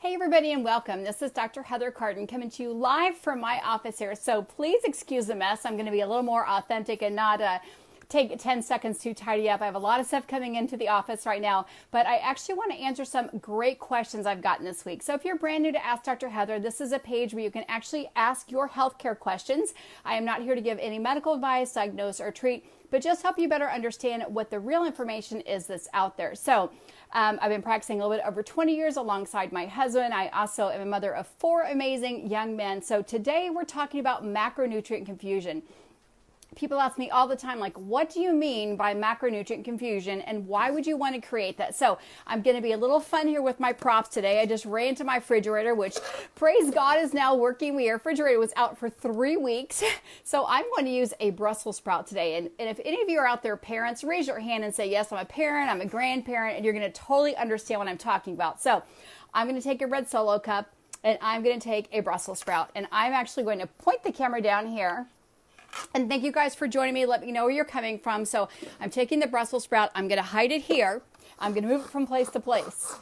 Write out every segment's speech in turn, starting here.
Hey everybody and welcome. This is Dr. Heather Carden coming to you live from my office here. So please excuse the mess. I'm going to be a little more authentic and not take 10 seconds to tidy up. I have a lot of stuff coming into the office right now, but I actually want to answer some great questions I've gotten this week. So if you're brand new to Ask Dr. Heather, this is a page where you can actually ask your healthcare questions. I am not here to give any medical advice, diagnose, or treat, but just help you better understand what the real information is that's out there. So I've been practicing a little bit over 20 years alongside my husband. I also am a mother of 4 amazing young men. So today we're talking about macronutrient confusion. People ask me all the time, like, what do you mean by macronutrient confusion and why would you want to create that? So I'm going to be a little fun here with my props today. I just ran to my refrigerator, which praise God is now working. My refrigerator was out for 3 weeks. So I'm going to use a Brussels sprout today. And if any of you are out there, parents, raise your hand and say, yes, I'm a parent, I'm a grandparent, and you're going to totally understand what I'm talking about. So I'm going to take a red Solo cup and I'm going to take a Brussels sprout. And I'm actually going to point the camera down here. And thank you guys for joining me. Let me know where you're coming from. So I'm taking the Brussels sprout. I'm going to hide it here. I'm going to move it from place to place.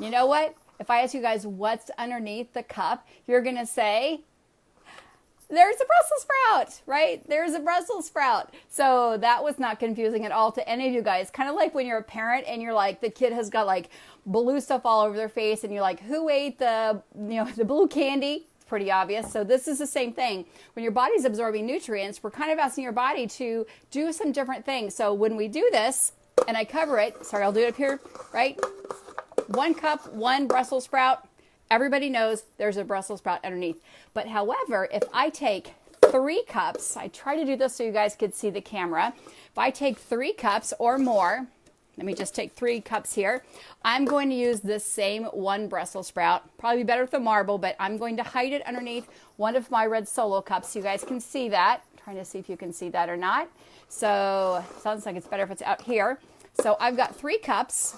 You know what? If I ask you guys what's underneath the cup, you're going to say, there's a Brussels sprout, right? There's a Brussels sprout. So that was not confusing at all to any of you guys. Kind of like when you're a parent and you're like, the kid has got like blue stuff all over their face and you're like, who ate the blue candy? Pretty obvious. So this is the same thing. When your body's absorbing nutrients, we're kind of asking your body to do some different things. So when we do this, and I cover it, sorry, I'll do it up here, right? 1 cup, 1 Brussels sprout. Everybody knows there's a Brussels sprout underneath. But however, if I take 3 cups, I try to do this so you guys could see the camera. If I take 3 cups or more, let me just take 3 cups here. I'm going to use this same 1 Brussels sprout. Probably better with the marble, but I'm going to hide it underneath one of my red Solo cups so you guys can see that. I'm trying to see if you can see that or not. So sounds like it's better if it's out here. So I've got 3 cups,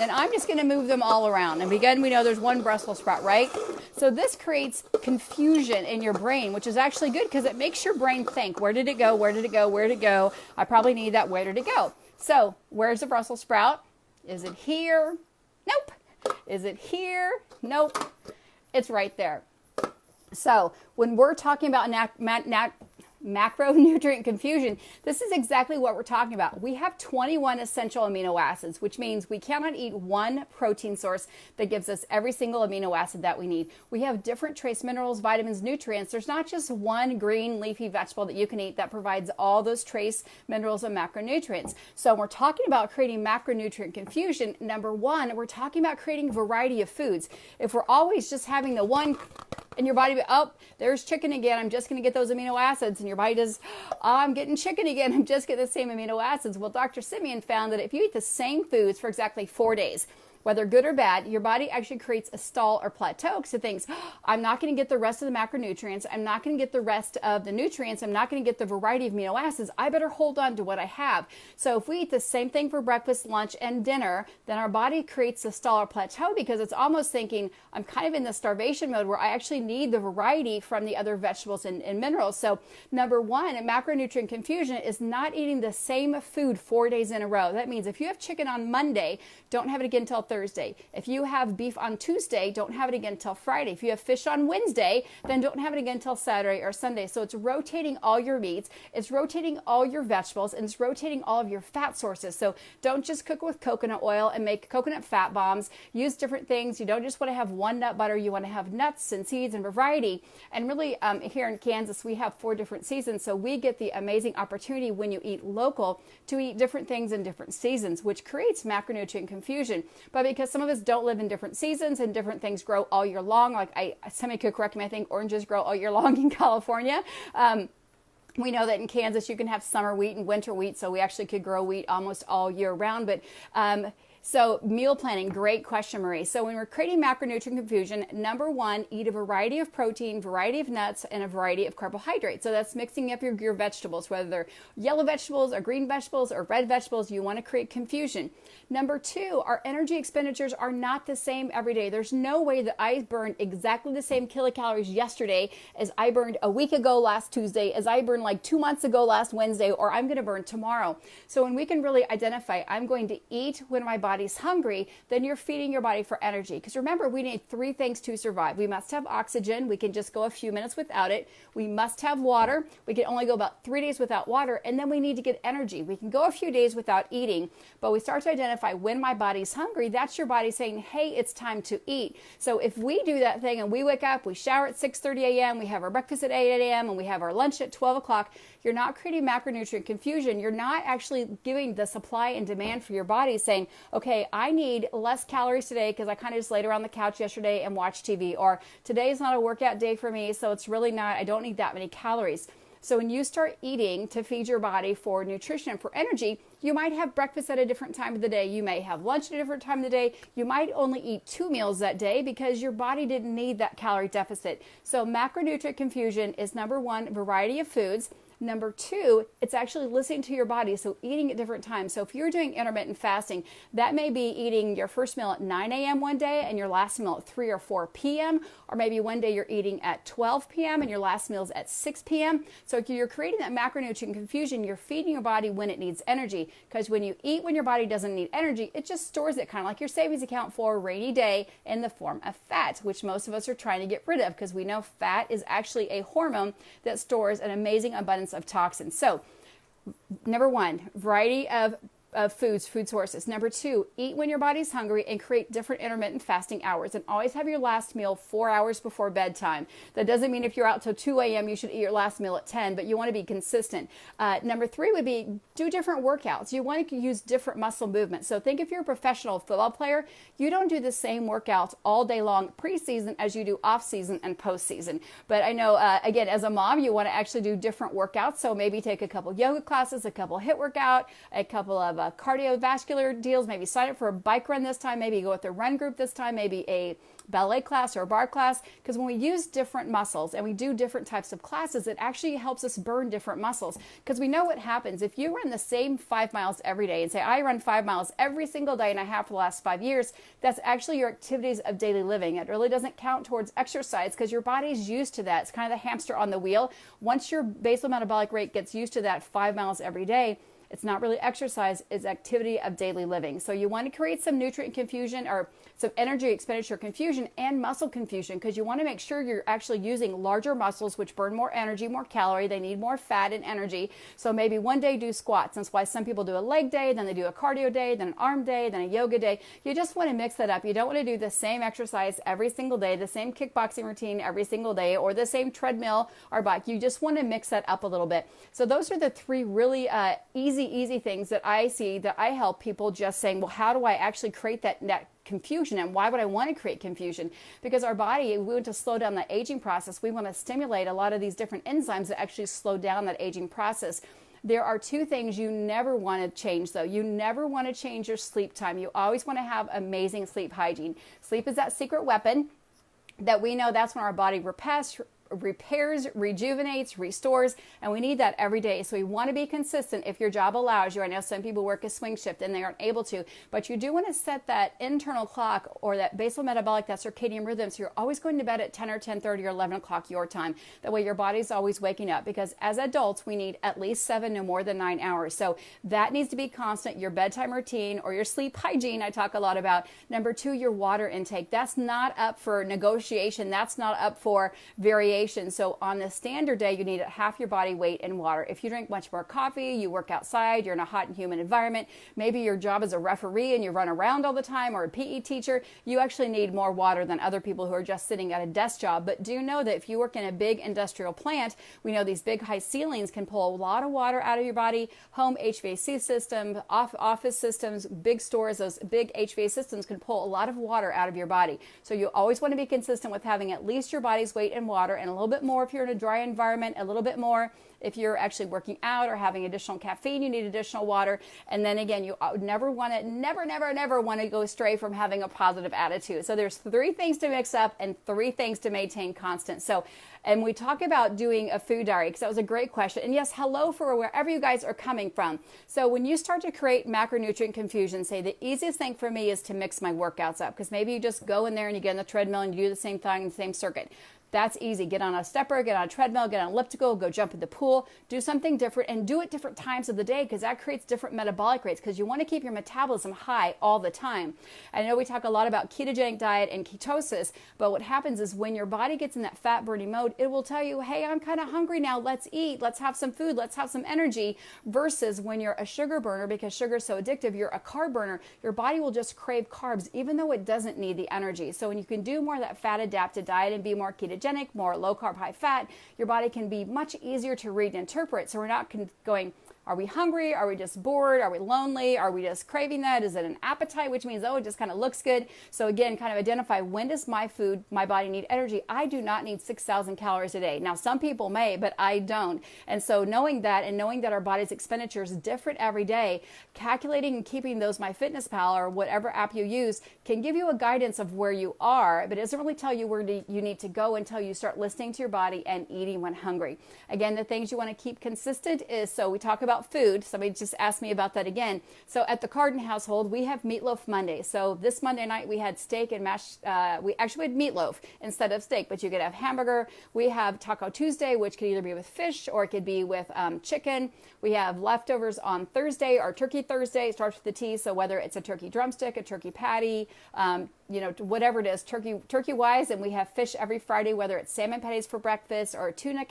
and I'm just going to move them all around. And again, we know there's 1 Brussels sprout, right? So this creates confusion in your brain, which is actually good because it makes your brain think, where did it go? Where did it go? Where did it go? I probably need that. Where did it go? So where's the Brussels sprout? Is it here? Nope. Is it here? Nope. It's right there. So when we're talking about macronutrient confusion, this is exactly what we're talking about. We have 21 essential amino acids, which means we cannot eat one protein source that gives us every single amino acid that we need. We have different trace minerals, vitamins, nutrients. There's not just one green leafy vegetable that you can eat that provides all those trace minerals and macronutrients. So when we're talking about creating macronutrient confusion, number 1, we're talking about creating variety of foods. If we're always just having the one and your body, oh, there's chicken again, I'm just going to get those amino acids. And your body does, oh, I'm getting chicken again, I'm just getting the same amino acids. Well, Dr. Simeon found that if you eat the same foods for exactly 4 days, whether good or bad, your body actually creates a stall or plateau because it thinks, oh, I'm not going to get the rest of the macronutrients. I'm not going to get the rest of the nutrients. I'm not going to get the variety of amino acids. I better hold on to what I have. So if we eat the same thing for breakfast, lunch, and dinner, then our body creates a stall or plateau because it's almost thinking, I'm kind of in the starvation mode where I actually need the variety from the other vegetables and minerals. So number 1, macronutrient confusion is not eating the same food 4 days in a row. That means if you have chicken on Monday, don't have it again until Thursday. If you have beef on Tuesday, don't have it again until Friday. If you have fish on Wednesday, then don't have it again until Saturday or Sunday. So it's rotating all your meats, it's rotating all your vegetables, and it's rotating all of your fat sources. So don't just cook with coconut oil and make coconut fat bombs. Use different things. You don't just want to have one nut butter. You want to have nuts and seeds and variety. And really, here in Kansas, we have 4 different seasons. So we get the amazing opportunity when you eat local to eat different things in different seasons, which creates macronutrient confusion. But because some of us don't live in different seasons and different things grow all year long, like somebody could correct me, I think oranges grow all year long in California. We know that in Kansas you can have summer wheat and winter wheat, so we actually could grow wheat almost all year round. But so meal planning, great question, Marie. So when we're creating macronutrient confusion, number 1, eat a variety of protein, variety of nuts, and a variety of carbohydrates. So that's mixing up your vegetables, whether they're yellow vegetables or green vegetables or red vegetables. You want to create confusion. Number 2, our energy expenditures are not the same every day. There's no way that I burned exactly the same kilocalories yesterday as I burned a week ago last Tuesday, as I burned like 2 months ago last Wednesday, or I'm going to burn tomorrow. So when we can really identify, I'm going to eat when my body body's hungry, then you're feeding your body for energy. Because remember, we need three things to survive. We must have oxygen. We can just go a few minutes without it. We must have water. We can only go about 3 days without water. And then we need to get energy. We can go a few days without eating, but we start to identify when my body's hungry. That's your body saying, hey, it's time to eat. So if we do that thing and we wake up, we shower at 6:30 a.m., we have our breakfast at 8 a.m., and we have our lunch at 12 o'clock, you're not creating macronutrient confusion. You're not actually giving the supply and demand for your body saying, okay, I need less calories today because I kind of just laid around the couch yesterday and watched TV, or today is not a workout day for me, so it's really not, I don't need that many calories. So when you start eating to feed your body for nutrition and for energy, you might have breakfast at a different time of the day. You may have lunch at a different time of the day. You might only eat 2 meals that day because your body didn't need that calorie deficit. So macronutrient confusion is number one, variety of foods. Number two, it's actually listening to your body, so eating at different times. So if you're doing intermittent fasting, that may be eating your first meal at 9 a.m. one day and your last meal at 3 or 4 p.m., or maybe one day you're eating at 12 p.m. and your last meal is at 6 p.m. So if you're creating that macronutrient confusion, you're feeding your body when it needs energy, because when you eat when your body doesn't need energy, it just stores it, kind of like your savings account for a rainy day, in the form of fat, which most of us are trying to get rid of, because we know fat is actually a hormone that stores an amazing abundance of toxins. So number one, variety of foods, food sources. Number two, eat when your body's hungry and create different intermittent fasting hours, and always have your last meal 4 hours before bedtime. That doesn't mean if you're out till 2 a.m. you should eat your last meal at 10, but you want to be consistent. Number three would be do different workouts. You want to use different muscle movements. So think if you're a professional football player, you don't do the same workouts all day long preseason as you do off season and postseason. But I know, again, as a mom, you want to actually do different workouts. So maybe take a couple yoga classes, a couple HIIT workout, a couple of cardiovascular deals, maybe sign up for a bike run this time, maybe go with the run group this time, maybe a ballet class or a bar class, because when we use different muscles and we do different types of classes, it actually helps us burn different muscles. Because we know what happens if you run the same 5 miles every day and say, I run 5 miles every single day and I have for the last 5 years, that's actually your activities of daily living. It really doesn't count towards exercise because your body's used to that. It's kind of the hamster on the wheel. Once your basal metabolic rate gets used to that 5 miles every day, it's not really exercise, it's activity of daily living. So you want to create some nutrient confusion, or some energy expenditure confusion and muscle confusion, because you want to make sure you're actually using larger muscles, which burn more energy, more calorie. They need more fat and energy. So maybe one day do squats. That's why some people do a leg day, then they do a cardio day, then an arm day, then a yoga day. You just want to mix that up. You don't want to do the same exercise every single day, the same kickboxing routine every single day, or the same treadmill or bike. You just want to mix that up a little bit. So those are the three really easy things that I see that I help people just saying, well, how do I actually create that confusion, and why would I want to create confusion? Because our body, we want to slow down the aging process. We want to stimulate a lot of these different enzymes that actually slow down that aging process. There are two things you never want to change, though. You never want to change your sleep time. You always want to have amazing sleep hygiene. Sleep is that secret weapon that we know that's when our body repairs, rejuvenates, restores, and we need that every day. So we want to be consistent if your job allows you. I know some people work a swing shift and they aren't able to, but you do want to set that internal clock or that basal metabolic, that circadian rhythm, so you're always going to bed at 10 or 10:30 or 11 o'clock your time. That way your body's always waking up, because as adults we need at least 7, no more than 9 hours. So that needs to be constant. Your bedtime routine or your sleep hygiene I talk a lot about. Number two, your water intake. That's not up for negotiation. That's not up for variation. So on the standard day, you need half your body weight in water. If you drink much more coffee, you work outside, you're in a hot and humid environment, maybe your job is a referee and you run around all the time, or a PE teacher, you actually need more water than other people who are just sitting at a desk job. But do know that if you work in a big industrial plant, we know these big high ceilings can pull a lot of water out of your body. Home HVAC system, office systems, big stores, those big HVAC systems can pull a lot of water out of your body. So you always want to be consistent with having at least your body's weight in water, and a little bit more if you're in a dry environment, a little bit more if you're actually working out or having additional caffeine, you need additional water. And then again, you never want to go astray from having a positive attitude. So there's 3 things to mix up and 3 things to maintain constant. So, and we talk about doing a food diary, because that was a great question. And yes, hello for wherever you guys are coming from. So when you start to create macronutrient confusion, say the easiest thing for me is to mix my workouts up, because maybe you just go in there and you get on the treadmill and you do the same thing in the same circuit. That's easy. Get on a stepper, get on a treadmill, get on an elliptical, go jump in the pool, do something different, and do it different times of the day, because that creates different metabolic rates, because you want to keep your metabolism high all the time. I know we talk a lot about ketogenic diet and ketosis, but what happens is when your body gets in that fat burning mode, it will tell you, hey, I'm kind of hungry now, let's eat, let's have some food, let's have some energy, versus when you're a sugar burner, because sugar is so addictive, you're a carb burner, your body will just crave carbs even though it doesn't need the energy. So when you can do more of that fat adapted diet and be more ketogenic, more low carb, high fat, your body can be much easier to read and interpret. So we're not going, are we hungry? Are we just bored? Are we lonely? Are we just craving that? Is it an appetite? Which means, oh, it just kind of looks good. So again, kind of identify, when does my body need energy? I do not need 6,000 calories a day. Now, some people may, but I don't. And so knowing that, and knowing that our body's expenditure is different every day, calculating and keeping those MyFitnessPal or whatever app you use can give you a guidance of where you are, but it doesn't really tell you where you need to go until you start listening to your body and eating when hungry. Again, the things you want to keep consistent is, so we talk about food. Somebody just asked me about that again. So at the Cardin household, we have Meatloaf Monday. So this Monday night we had steak and mashed, we actually had meatloaf instead of steak, but you could have hamburger. We have Taco Tuesday, which could either be with fish or it could be with chicken. We have leftovers on Thursday, or Turkey Thursday. It starts with the T. So whether it's a turkey drumstick, a turkey patty, whatever it is, turkey wise. And we have fish every Friday, whether it's salmon patties for breakfast or tuna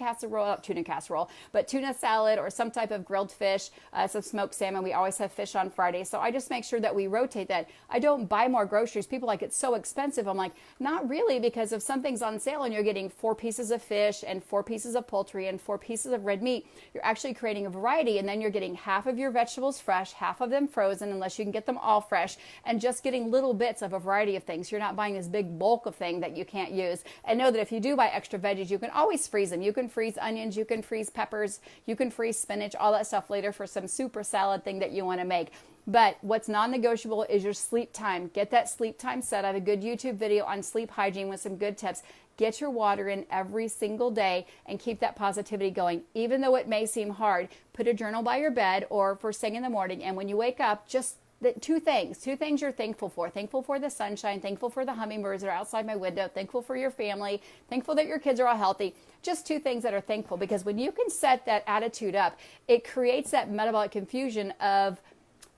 salad or some type of grilled fish, some smoked salmon. We always have fish on Friday. So I just make sure that we rotate that. I don't buy more groceries. People are like, it's so expensive. I'm like, not really, because if something's on sale and you're getting 4 pieces of fish and 4 pieces of poultry and 4 pieces of red meat, you're actually creating a variety. And then you're getting half of your vegetables fresh, half of them frozen, unless you can get them all fresh, and just getting little bits of a variety of things. You're not buying this big bulk of thing that you can't use. And know that if you do buy extra veggies, you can always freeze them. You can freeze onions, you can freeze peppers, you can freeze spinach, all that stuff later for some super salad thing that you want to make. But what's non-negotiable is your sleep time. Get that sleep time set. I have a good YouTube video on sleep hygiene with some good tips. Get your water in every single day and keep that positivity going. Even though it may seem hard, put a journal by your bed or first thing in the morning. And when you wake up, just two things you're thankful for. Thankful for the sunshine, thankful for the hummingbirds that are outside my window, thankful for your family, thankful that your kids are all healthy. Just 2 things that are thankful, because when you can set that attitude up, it creates that metabolic confusion of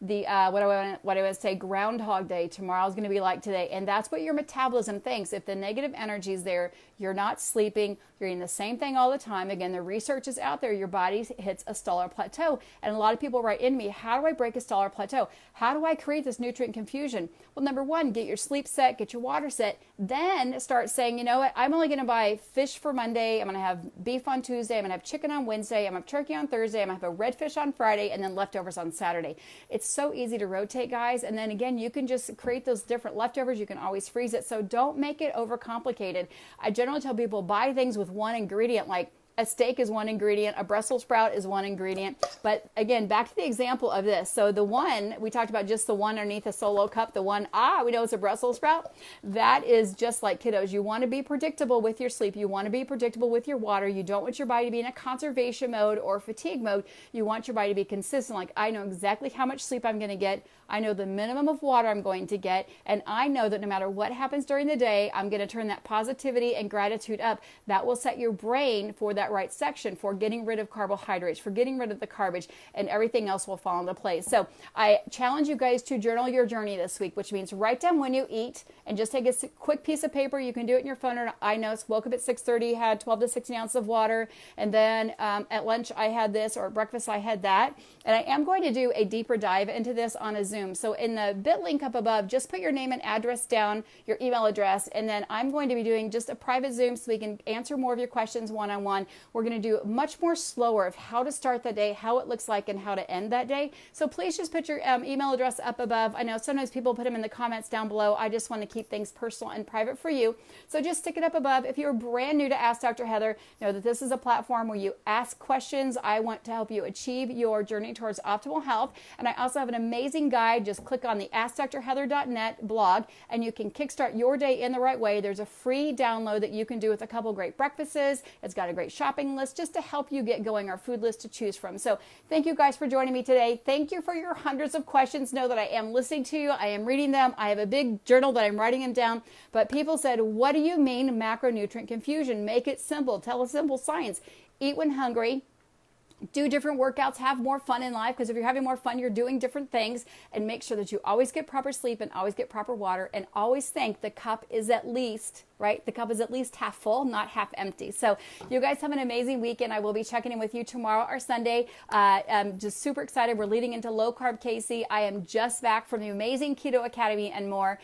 the what I want to say, Groundhog Day. Tomorrow's going to be like today, and that's what your metabolism thinks. If the negative energy is there, you're not sleeping, you're eating the same thing all the time. Again, the research is out there. Your body hits a stellar plateau, and a lot of people write in me, how do I break a stellar plateau? How do I create this nutrient confusion? Well, number 1, get your sleep set, get your water set, then start saying, you know what, I'm only going to buy fish for Monday, I'm going to have beef on Tuesday, I'm going to have chicken on Wednesday, I'm going to have turkey on Thursday, I'm going to have a red fish on Friday, and then leftovers on Saturday. It's so easy to rotate, guys. And then again, you can just create those different leftovers. You can always freeze it. So don't make it overcomplicated. I generally tell people, buy things with one ingredient, like a steak is one ingredient, a Brussels sprout is one ingredient. But again, back to the example of this. So the one, we talked about just the one underneath a solo cup, the one, we know it's a Brussels sprout. That is just like kiddos. You want to be predictable with your sleep. You want to be predictable with your water. You don't want your body to be in a conservation mode or fatigue mode. You want your body to be consistent. Like, I know exactly how much sleep I'm going to get. I know the minimum of water I'm going to get. And I know that no matter what happens during the day, I'm going to turn that positivity and gratitude up. That will set your brain for that right section, for getting rid of carbohydrates, for getting rid of the garbage, and everything else will fall into place. So I challenge you guys to journal your journey this week, which means write down when you eat and just take a quick piece of paper. You can do it in your phone or I notes. Woke up at 6:30, had 12 to 16 ounces of water. And then at lunch I had this, or at breakfast I had that. And I am going to do a deeper dive into this on a Zoom. So in the bit link up above, just put your name and address down, your email address, and then I'm going to be doing just a private Zoom so we can answer more of your questions one-on-one. We're going to do much more slower of how to start the day, how it looks like, and how to end that day. So please just put your email address up above. I know sometimes people put them in the comments down below. I just want to keep things personal and private for you. So just stick it up above. If you're brand new to Ask Dr. Heather, know that this is a platform where you ask questions. I want to help you achieve your journey towards optimal health. And I also have an amazing guide guide, just click on the AskDrHeather.net blog and you can kickstart your day in the right way. There's a free download that you can do with a couple great breakfasts. It's got a great shopping list just to help you get going, our food list to choose from. So thank you guys for joining me today. Thank you for your hundreds of questions. Know that I am listening to you. I am reading them. I have a big journal that I'm writing them down. But people said, what do you mean macronutrient confusion? Make it simple. Tell a simple science. Eat when hungry. Do different workouts, have more fun in life, because if you're having more fun, you're doing different things, and make sure that you always get proper sleep and always get proper water, and always think the cup is at least, right? The cup is at least half full, not half empty. So you guys have an amazing weekend. I will be checking in with you tomorrow or Sunday. I'm just super excited. We're leading into low carb Casey. I am just back from the amazing Keto Academy and More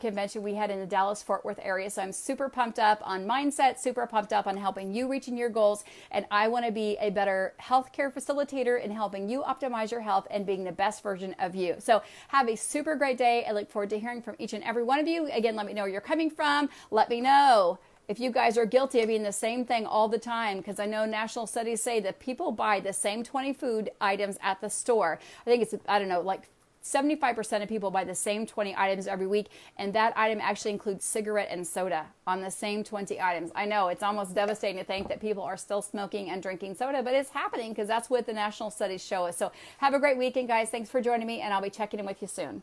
convention we had in the Dallas Fort Worth area. So I'm super pumped up on mindset, super pumped up on helping you reaching your goals. And I want to be a better healthcare facilitator in helping you optimize your health and being the best version of you. So have a super great day. I look forward to hearing from each and every one of you. Again, let me know where you're coming from. Let me know if you guys are guilty of eating the same thing all the time, because I know national studies say that people buy the same 20 food items at the store. I think it's, I don't know, like 75% of people buy the same 20 items every week, and that item actually includes cigarette and soda on the same 20 items. I know it's almost devastating to think that people are still smoking and drinking soda, but it's happening because that's what the national studies show us. So have a great weekend, guys. Thanks for joining me, and I'll be checking in with you soon.